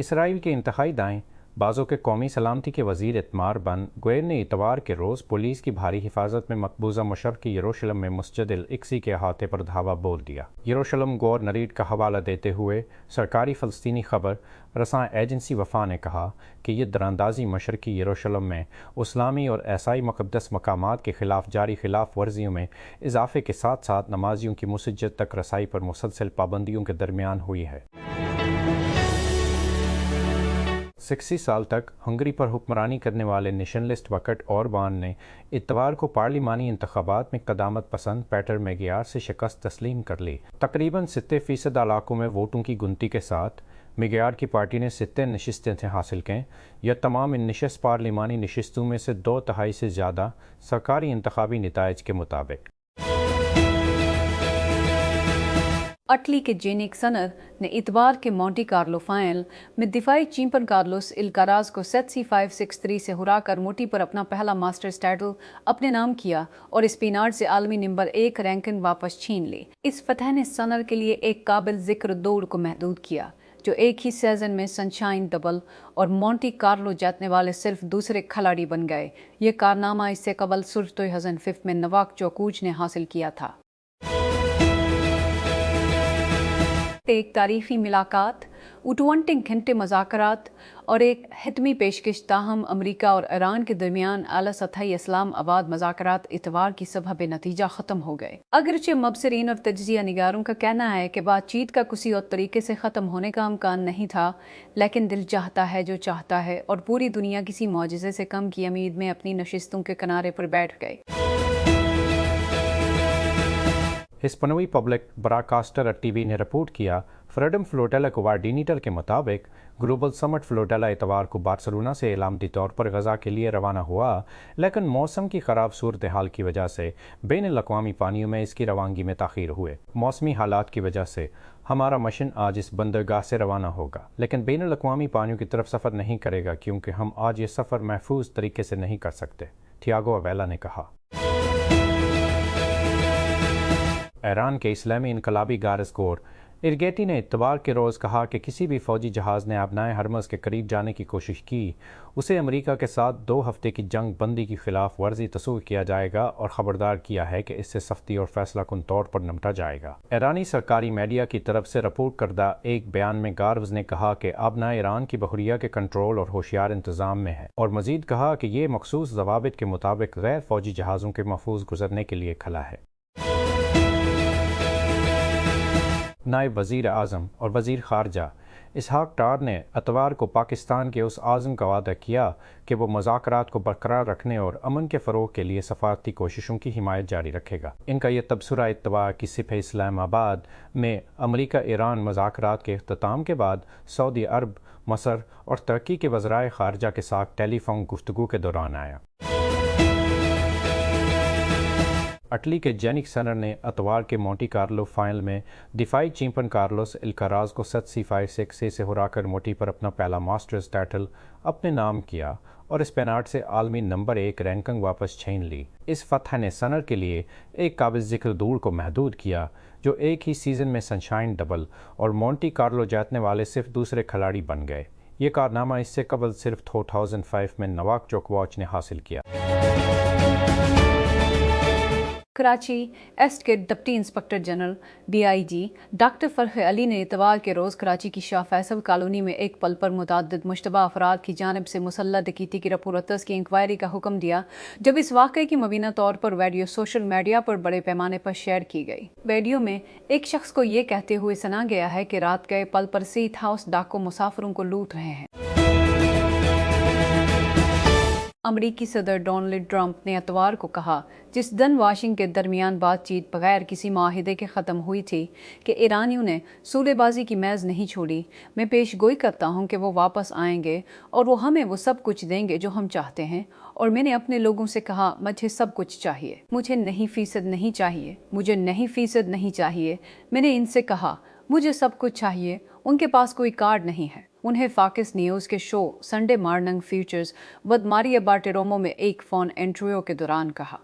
اسرائیل کے انتہائی دائیں بعضوں کے قومی سلامتی کے وزیر اعتمار بن گوئر نے اتوار کے روز پولیس کی بھاری حفاظت میں مقبوضہ مشرقی یروشلم میں مسجد الاقصی کے احاطے پر دھاوا بول دیا۔ یروشلم گورنریٹ کا حوالہ دیتے ہوئے سرکاری فلسطینی خبر رساں ایجنسی وفا نے کہا کہ یہ دراندازی مشرقی یروشلم میں اسلامی اور عیسائی مقدس مقامات کے خلاف جاری خلاف ورزیوں میں اضافے کے ساتھ ساتھ نمازیوں کی مسجد تک رسائی پر مسلسل پابندیوں کے درمیان ہوئی ہے۔ 60 سال تک ہنگری پر حکمرانی کرنے والے نیشنلسٹ وکٹ اوربان نے اتوار کو پارلیمانی انتخابات میں قدامت پسند پیٹر میگیار سے شکست تسلیم کر لی۔ تقریباً 70% علاقوں میں ووٹوں کی گنتی کے ساتھ میگیار کی پارٹی نے 70 نشستیں حاصل کیں۔ یہ تمام ان نشست پارلیمانی نشستوں میں سے 2/3 سے زیادہ سرکاری انتخابی نتائج کے مطابق۔ اٹلی کے جینک سنر نے اتوار کے مونٹی کارلو فائنل میں دفاعی چیمپئن کارلوس الکاراز کو 7-6 سے ہرا کر موٹی پر اپنا پہلا ماسٹرز ٹائٹل اپنے نام کیا اور اسپینارڈ سے عالمی نمبر 1 رینکنگ واپس چھین لی۔ اس فتح نے سنر کے لیے ایک قابل ذکر دوڑ کو محدود کیا، جو ایک ہی سیزن میں سنشائن ڈبل اور مونٹی کارلو جیتنے والے صرف دوسرے کھلاڑی بن گئے۔ یہ کارنامہ اس سے قبل 2005 میں نواک جوکووچ نے حاصل کیا تھا۔ ایک تاریخی ملاقات، 28 گھنٹے مذاکرات اور ایک حتمی پیشکش، تاہم امریکہ اور ایران کے درمیان اعلیٰ سطحی اسلام آباد مذاکرات اتوار کی صبح بے نتیجہ ختم ہو گئے۔ اگرچہ مبصرین اور تجزیہ نگاروں کا کہنا ہے کہ بات چیت کا کسی اور طریقے سے ختم ہونے کا امکان نہیں تھا، لیکن دل چاہتا ہے جو چاہتا ہے، اور پوری دنیا کسی معجزے سے کم کی امید میں اپنی نشستوں کے کنارے پر بیٹھ گئے۔ ہسپانوی پبلک براڈکاسٹر ٹی وی نے رپورٹ کیا، فریڈم فلوٹیلا کوارڈینیٹر کے مطابق گلوبل سمٹ فلوٹیلا اتوار کو بارسلونا سے علامتی طور پر غزہ کے لیے روانہ ہوا، لیکن موسم کی خراب صورتحال کی وجہ سے بین الاقوامی پانیوں میں اس کی روانگی میں تاخیر ہوئے۔ موسمی حالات کی وجہ سے ہمارا مشن آج اس بندرگاہ سے روانہ ہوگا، لیکن بین الاقوامی پانیوں کی طرف سفر نہیں کرے گا کیونکہ ہم آج یہ سفر محفوظ طریقے سے نہیں کر سکتے، تھیاگو اویلا نے کہا۔ ایران کے اسلامی انقلابی گارد کور ارگیٹی نے اتوار کے روز کہا کہ کسی بھی فوجی جہاز نے آبنائے ہرمز کے قریب جانے کی کوشش کی، اسے امریکہ کے ساتھ 2 ہفتے کی جنگ بندی کی خلاف ورزی تصور کیا جائے گا اور خبردار کیا ہے کہ اس سے سختی اور فیصلہ کن طور پر نمٹا جائے گا۔ ایرانی سرکاری میڈیا کی طرف سے رپورٹ کردہ ایک بیان میں گارز نے کہا کہ آبنائے ایران کی بحریہ کے کنٹرول اور ہوشیار انتظام میں ہے، اور مزید کہا کہ یہ مخصوص ضوابط کے مطابق غیر فوجی جہازوں کے محفوظ گزرنے کے لیے کھلا ہے۔ نائب وزیر اعظم اور وزیر خارجہ اسحاق ڈار نے اتوار کو پاکستان کے اس عزم کا وعدہ کیا کہ وہ مذاکرات کو برقرار رکھنے اور امن کے فروغ کے لیے سفارتی کوششوں کی حمایت جاری رکھے گا۔ ان کا یہ تبصرہ اتوار کی صبح اسلام آباد میں امریکہ ایران مذاکرات کے اختتام کے بعد سعودی عرب، مصر اور ترکی کے وزرائے خارجہ کے ساتھ ٹیلی فون گفتگو کے دوران آیا۔ اٹلی کے جینک سنر نے اتوار کے مونٹی کارلو فائنل میں دفاعی چیمپئن کارلوس الکاراز کو 7-6 سے ہرا کر موٹی پر اپنا پہلا ماسٹرز ٹائٹل اپنے نام کیا اور اسپینارڈ سے عالمی نمبر 1 رینکنگ واپس چھین لی۔ اس فتح نے سنر کے لیے ایک قابل ذکر دوڑ کو محدود کیا، جو ایک ہی سیزن میں سنشائن ڈبل اور مونٹی کارلو جیتنے والے صرف دوسرے کھلاڑی بن گئے۔ یہ کارنامہ اس سے قبل صرف 2005 میں نواک جوکووچ نے حاصل کیا۔ کراچی ایسٹ کے deputy inspector general BIG doctor Farrukh Ali نے اتوار کے روز کراچی کی شاہ فیصل کالونی میں ایک پل پر متعدد مشتبہ افراد کی جانب سے مسلح ڈکیتی کی رپورٹس کی انکوائری کا حکم دیا، جب اس واقعے کی مبینہ طور پر ویڈیو سوشل میڈیا پر بڑے پیمانے پر شیئر کی گئی۔ ویڈیو میں ایک شخص کو یہ کہتے ہوئے سنا گیا ہے کہ رات گئے پل پر سیٹ ہاؤس ڈاکو مسافروں کو لوٹ رہے ہیں۔ امریکی صدر ڈونلڈ ٹرمپ نے اتوار کو کہا، جس دن واشنگٹن کے درمیان بات چیت بغیر کسی معاہدے کے ختم ہوئی تھی، کہ ایرانیوں نے صلح بازی کی میز نہیں چھوڑی۔ میں پیش گوئی کرتا ہوں کہ وہ واپس آئیں گے اور وہ ہمیں وہ سب کچھ دیں گے جو ہم چاہتے ہیں، اور میں نے اپنے لوگوں سے کہا مجھے سب کچھ چاہیے، مجھے 9% نہیں چاہیے، مجھے 9% نہیں چاہیے۔ میں نے ان سے کہا مجھے سب کچھ چاہیے۔ ان کے پاس کوئی کارڈ نہیں ہے۔ انہیں فاکس نیوز کے شو سنڈے مارننگ فیوچرز ود ماریا بارٹیرومو میں ایک فون انٹرویو کے دوران کہا۔